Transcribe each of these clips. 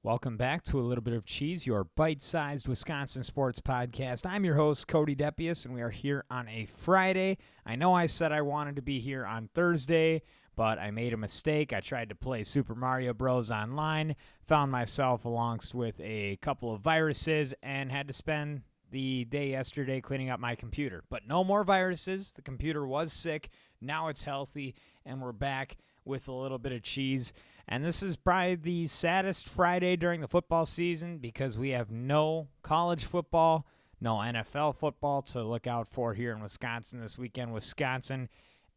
Welcome back to A Little Bit of Cheese, your bite-sized Wisconsin sports podcast. I'm your host, Cody Depius, and we are here on a Friday. I know I said I wanted to be here on Thursday, but I made a mistake. I tried to play Super Mario Bros. Online, found myself alongst with a couple of viruses, and had to spend the day yesterday cleaning up my computer. But no more viruses. The computer was sick. Now it's healthy, and we're back with a little bit of cheese. And this is probably the saddest Friday during the football season because we have no college football, no NFL football to look out for here in Wisconsin this weekend. Wisconsin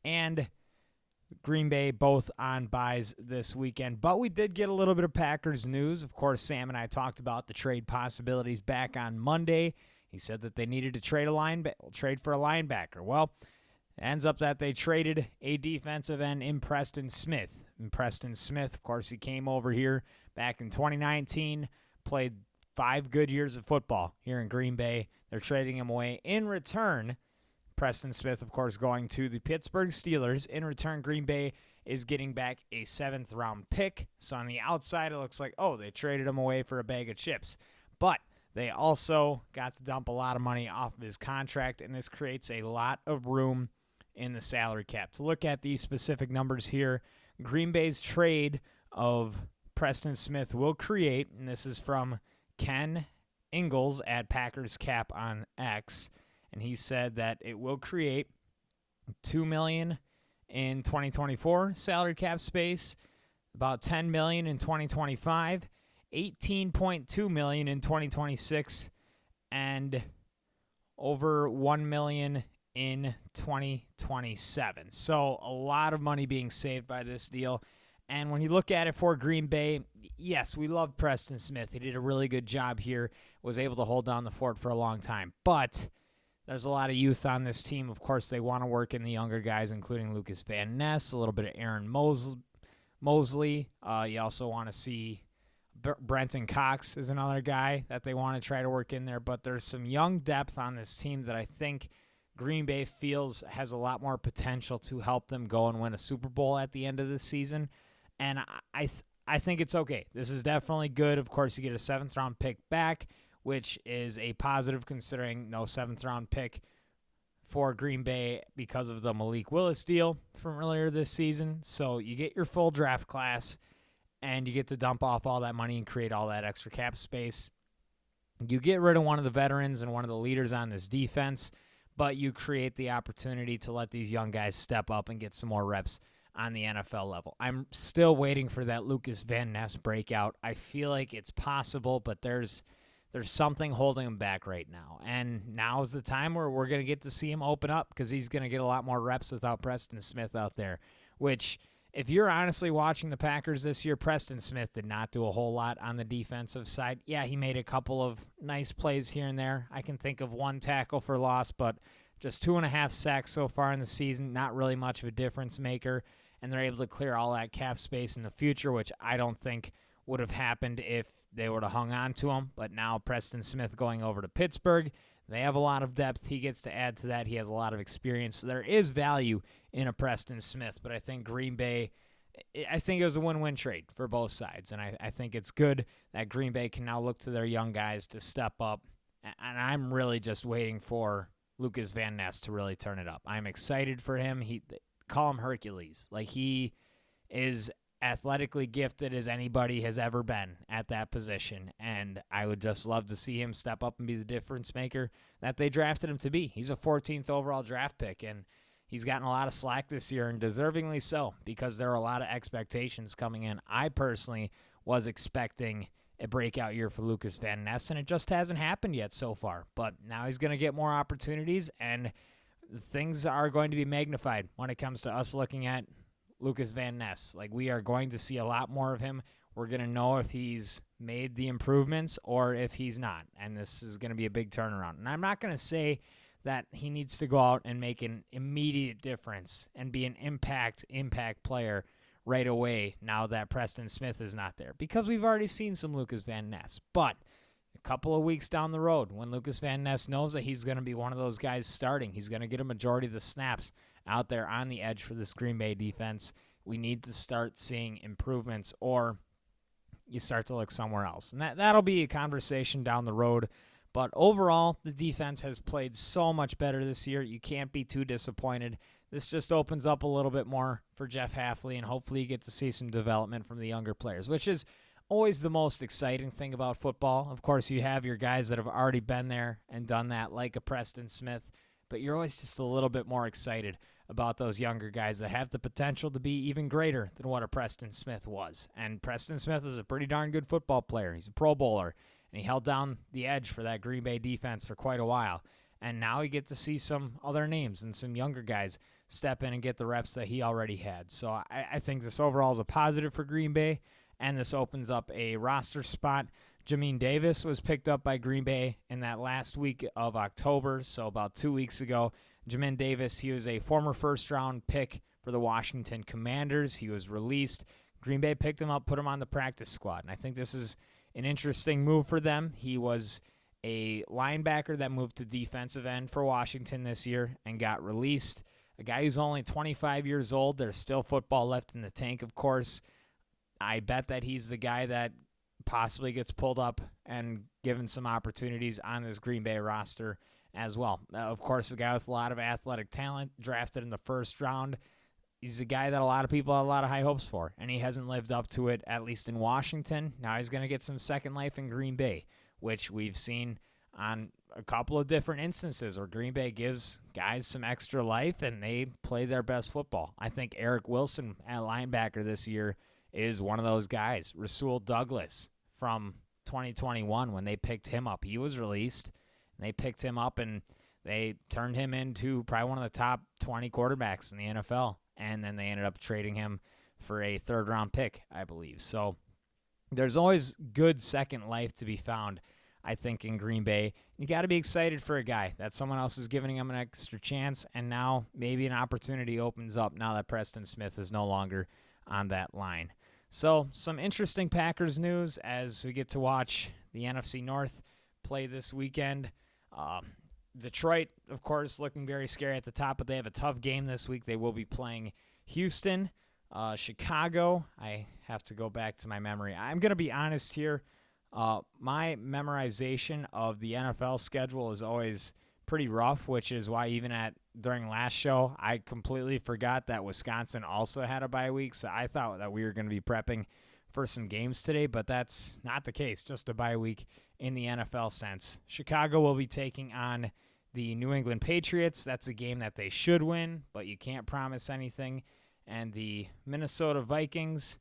and Green Bay both on byes this weekend. But we did get a little bit of Packers news. Of course, Sam and I talked about the trade possibilities back on Monday. He said that they needed to trade for a linebacker. Well, it ends up that they traded a defensive end in Preston Smith. And Preston Smith, of course, he came over here back in 2019, played 5 good years of football here in Green Bay. They're trading him away. In return, Preston Smith, of course, going to the Pittsburgh Steelers. In return, Green Bay is getting back a 7th-round pick. So on the outside, it looks like, they traded him away for a bag of chips. But they also got to dump a lot of money off of his contract, and this creates a lot of room in the salary cap. To look at these specific numbers here, Green Bay's trade of Preston Smith will create, and this is from Ken Ingalls at Packers Cap on X, and he said that it will create $2 million in 2024 salary cap space, about $10 million in 2025, $18.2 million in 2026, and over $1 million in 2027. So a lot of money being saved by this deal. And when you look at it for Green Bay, yes, we love Preston Smith. He did a really good job here, was able to hold down the fort for a long time. But there's a lot of youth on this team. Of course, they want to work in the younger guys, including Lucas Van Ness, a little bit of Aaron Mosley. You also want to see Brenton Cox is another guy that they want to try to work in there. But there's some young depth on this team that I think Green Bay feels has a lot more potential to help them go and win a Super Bowl at the end of the season. And I think it's okay. This is definitely good. Of course, you get a 7th-round pick back, which is a positive considering no 7th-round pick for Green Bay because of the Malik Willis deal from earlier this season. So you get your full draft class, and you get to dump off all that money and create all that extra cap space. You get rid of one of the veterans and one of the leaders on this defense, but you create the opportunity to let these young guys step up and get some more reps on the NFL level. I'm still waiting for that Lucas Van Ness breakout. I feel like it's possible, but there's something holding him back right now. And now is the time where we're going to get to see him open up because he's going to get a lot more reps without Preston Smith out there, which if you're honestly watching the Packers this year, Preston Smith did not do a whole lot on the defensive side. Yeah, he made a couple of nice plays here and there. I can think of 1 tackle for loss, but just 2.5 sacks so far in the season, not really much of a difference maker. And they're able to clear all that cap space in the future, which I don't think would have happened if they would have hung on to him. But now Preston Smith going over to Pittsburgh, they have a lot of depth. He gets to add to that. He has a lot of experience. So there is value in a Preston Smith, but I think Green Bay, I think it was a win-win trade for both sides, and I think it's good that Green Bay can now look to their young guys to step up, and I'm really just waiting for Lucas Van Ness to really turn it up. I'm excited for him. Call him Hercules. Like, he is athletically gifted as anybody has ever been at that position, and I would just love to see him step up and be the difference maker that they drafted him to be. He's a 14th overall draft pick, and he's gotten a lot of slack this year, and deservingly so, because there are a lot of expectations coming in. I personally was expecting a breakout year for Lucas Van Ness, and it just hasn't happened yet so far. But now he's going to get more opportunities, and things are going to be magnified when it comes to us looking at Lucas Van Ness. Like, we are going to see a lot more of him. We're going to know if he's made the improvements or if he's not, and this is going to be a big turnaround. And I'm not going to say that he needs to go out and make an immediate difference and be an impact player right away now that Preston Smith is not there, because we've already seen some Lucas Van Ness. But a couple of weeks down the road, when Lucas Van Ness knows that he's going to be one of those guys starting, he's going to get a majority of the snaps out there on the edge for this Green Bay defense, we need to start seeing improvements, or you start to look somewhere else. And that'll be a conversation down the road. But overall, the defense has played so much better this year. You can't be too disappointed. This just opens up a little bit more for Jeff Hafley, and hopefully you get to see some development from the younger players, which is always the most exciting thing about football. Of course, you have your guys that have already been there and done that, like a Preston Smith, but you're always just a little bit more excited about those younger guys that have the potential to be even greater than what a Preston Smith was. And Preston Smith is a pretty darn good football player. He's a Pro Bowler, and he held down the edge for that Green Bay defense for quite a while. And now you get to see some other names and some younger guys step in and get the reps that he already had. So I think this overall is a positive for Green Bay, and this opens up a roster spot. Jamin Davis was picked up by Green Bay in that last week of October, so about 2 weeks ago. Jamin Davis, he was a former first-round pick for the Washington Commanders. He was released. Green Bay picked him up, put him on the practice squad, and I think this is an interesting move for them. He was a linebacker that moved to defensive end for Washington this year and got released. A guy who's only 25 years old. There's still football left in the tank, of course. I bet that he's the guy that possibly gets pulled up and given some opportunities on this Green Bay roster as well. Of course, a guy with a lot of athletic talent, drafted in the first round. He's a guy that a lot of people have a lot of high hopes for, and he hasn't lived up to it, at least in Washington. Now he's going to get some second life in Green Bay, which we've seen on a couple of different instances where Green Bay gives guys some extra life and they play their best football. I think Eric Wilson at linebacker this year is one of those guys. Rasul Douglas from 2021, when they picked him up, he was released. And they picked him up and they turned him into probably one of the top 20 quarterbacks in the NFL. And then they ended up trading him for a third-round pick, I believe. So there's always good second life to be found, I think, in Green Bay. You got to be excited for a guy that someone else is giving him an extra chance, and now maybe an opportunity opens up now that Preston Smith is no longer on that line. So some interesting Packers news as we get to watch the NFC North play this weekend. Detroit, of course, looking very scary at the top, but they have a tough game this week. They will be playing Houston. Chicago, I have to go back to my memory. I'm going to be honest here. My memorization of the NFL schedule is always pretty rough, which is why even during last show, I completely forgot that Wisconsin also had a bye week. So I thought that we were going to be prepping for some games today, but that's not the case. Just a bye week in the NFL sense. Chicago will be taking on the New England Patriots. That's a game that they should win, but you can't promise anything. And the Minnesota Vikings,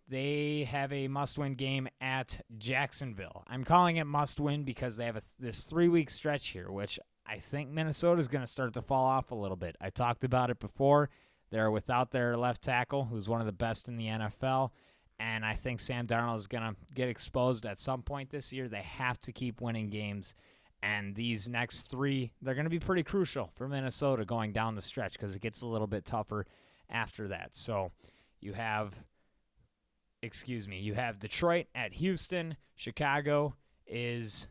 they have a must-win game at Jacksonville. I'm calling it must-win because they have this 3-week stretch here, which I think Minnesota is going to start to fall off a little bit. I talked about it before. They're without their left tackle, who's one of the best in the NFL, and I think Sam Darnold is going to get exposed at some point this year. They have to keep winning games, and these next 3, they're going to be pretty crucial for Minnesota going down the stretch because it gets a little bit tougher after that. So you have Detroit at Houston. Chicago is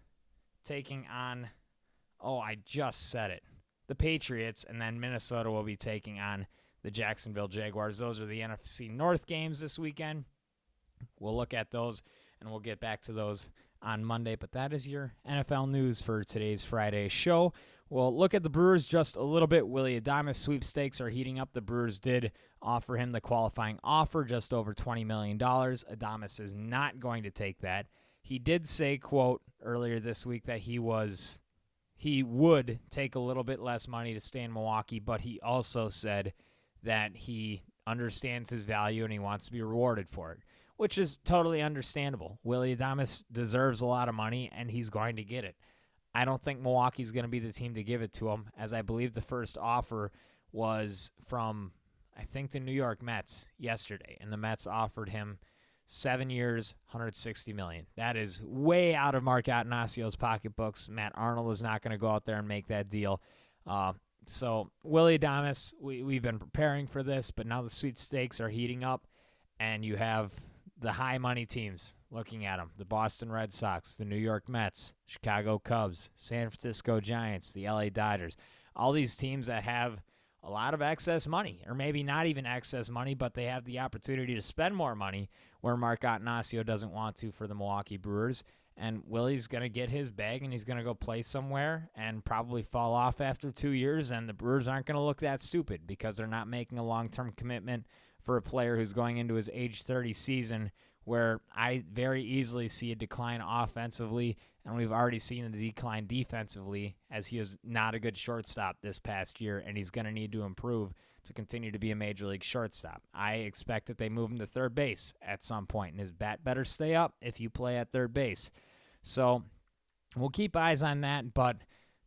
taking on, I just said it, the Patriots, and then Minnesota will be taking on the Jacksonville Jaguars. Those are the NFC North games this weekend. We'll look at those, and we'll get back to those on Monday, but that is your NFL news for today's Friday show. We'll look at the Brewers just a little bit. Willy Adames sweepstakes are heating up. The Brewers did offer him the qualifying offer, just over $20 million. Adames is not going to take that. He did say, quote, earlier this week that he would take a little bit less money to stay in Milwaukee, but he also said that he understands his value and he wants to be rewarded for it, which is totally understandable. Willy Adames deserves a lot of money, and he's going to get it. I don't think Milwaukee's going to be the team to give it to him, as I believe the first offer was from, I think, the New York Mets yesterday, and the Mets offered him 7 years, $160 million. That is way out of Mark Atanasio's pocketbooks. Matt Arnold is not going to go out there and make that deal. So Willy Adames, we've been preparing for this, but now the sweepstakes are heating up, and you have the high money teams looking at them: the Boston Red Sox, the New York Mets, Chicago Cubs, San Francisco Giants, the LA Dodgers. All these teams that have a lot of excess money, or maybe not even excess money, but they have the opportunity to spend more money where Mark Attanasio doesn't want to for the Milwaukee Brewers. And Willy's going to get his bag, and he's going to go play somewhere and probably fall off after 2 years, and the Brewers aren't going to look that stupid because they're not making a long-term commitment for a player who's going into his age 30 season, where I very easily see a decline offensively, and we've already seen a decline defensively as he was not a good shortstop this past year, and he's going to need to improve to continue to be a major league shortstop. I expect that they move him to third base at some point, and his bat better stay up if you play at third base. So we'll keep eyes on that, but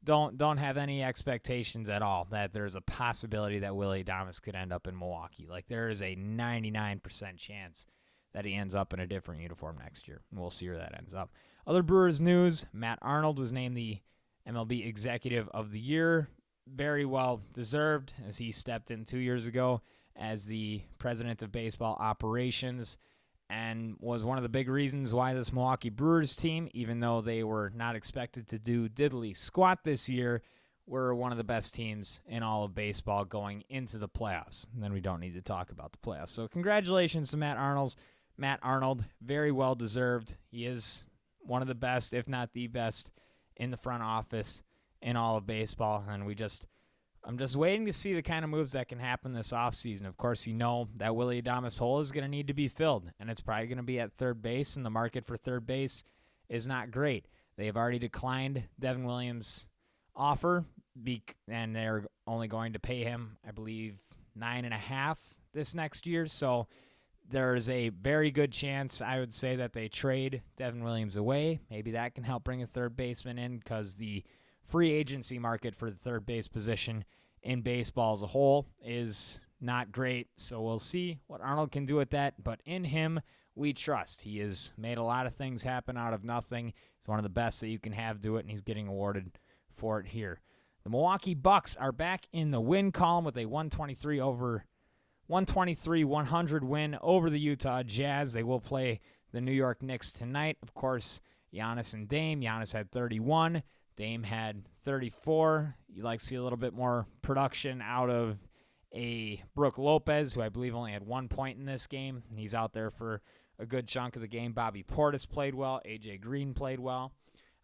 don't have any expectations at all that there's a possibility that Willy Adames could end up in Milwaukee. Like, there is a 99% chance that he ends up in a different uniform next year, and we'll see where that ends up. Other Brewers news, Matt Arnold was named the MLB Executive of the Year. Very well deserved, as he stepped in 2 years ago as the president of baseball operations and was one of the big reasons why this Milwaukee Brewers team, even though they were not expected to do diddly squat this year, were one of the best teams in all of baseball going into the playoffs. And then we don't need to talk about the playoffs. So congratulations to Matt Arnold, very well deserved. He is one of the best, if not the best, in the front office in all of baseball, and I'm just waiting to see the kind of moves that can happen this offseason. Of course, you know that Willy Adames hole is going to need to be filled, and it's probably going to be at third base, and the market for third base is not great. They have already declined Devin Williams' offer, and they're only going to pay him, I believe, $9.5 this next year, so there's a very good chance, I would say, that they trade Devin Williams away. Maybe that can help bring a third baseman in, because the free agency market for the third base position in baseball as a whole is not great. So we'll see what Arnold can do with that. But in him, we trust. He has made a lot of things happen out of nothing. He's one of the best that you can have do it, and he's getting awarded for it here. The Milwaukee Bucks are back in the win column with a 123-100 win over the Utah Jazz. They will play the New York Knicks tonight. Of course, Giannis and Dame. Giannis had 31. Dame had 34. You like to see a little bit more production out of a Brook Lopez, who I believe only had 1 point in this game. He's out there for a good chunk of the game. Bobby Portis played well. A.J. Green played well.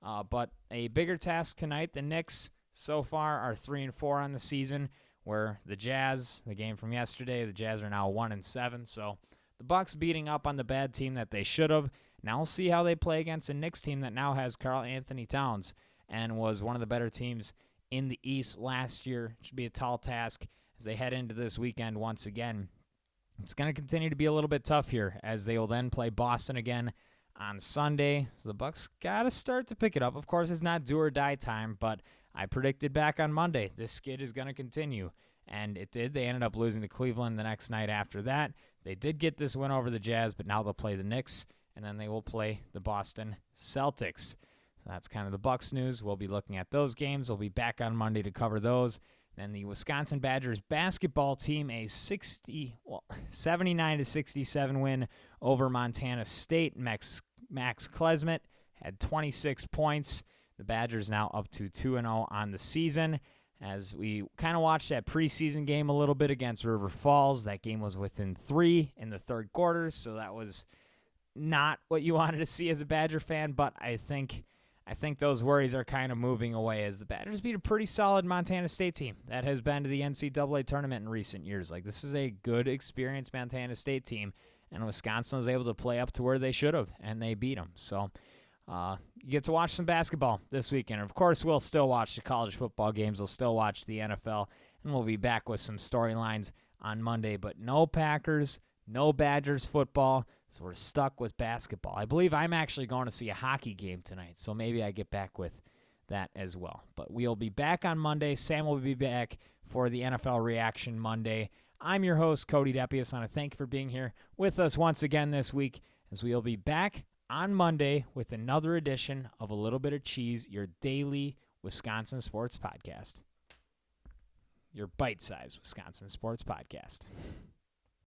But a bigger task tonight. The Knicks so far are 3-4 on the season, where the Jazz, the game from yesterday, the Jazz are now 1-7. So the Bucks beating up on the bad team that they should have. Now we'll see how they play against a Knicks team that now has Karl Anthony Towns and was one of the better teams in the East last year. It should be a tall task as they head into this weekend once again. It's going to continue to be a little bit tough here, as they will then play Boston again on Sunday. So the Bucks got to start to pick it up. Of course, it's not do or die time, but I predicted back on Monday this skid is going to continue, and it did. They ended up losing to Cleveland the next night after that. They did get this win over the Jazz, but now they'll play the Knicks, and then they will play the Boston Celtics. So that's kind of the Bucks news. We'll be looking at those games. We'll be back on Monday to cover those. Then the Wisconsin Badgers basketball team, a 79-67 win over Montana State. Max Klesmet had 26 points. The Badgers now up to 2-0 on the season. As we kind of watched that preseason game a little bit against River Falls, that game was within 3 in the third quarter, so that was not what you wanted to see as a Badger fan, but I think those worries are kind of moving away as the Badgers beat a pretty solid Montana State team that has been to the NCAA tournament in recent years. Like, this is a good, experienced Montana State team, and Wisconsin was able to play up to where they should have, and they beat them. So you get to watch some basketball this weekend. Of course, we'll still watch the college football games. We'll still watch the NFL, and we'll be back with some storylines on Monday. But no Packers, no Badgers football. So we're stuck with basketball. I believe I'm actually going to see a hockey game tonight, so maybe I get back with that as well. But we'll be back on Monday. Sam will be back for the NFL Reaction Monday. I'm your host, Cody Depius, and I thank you for being here with us once again this week, as we'll be back on Monday with another edition of A Little Bit of Cheese, your daily Wisconsin sports podcast. Your bite-sized Wisconsin sports podcast.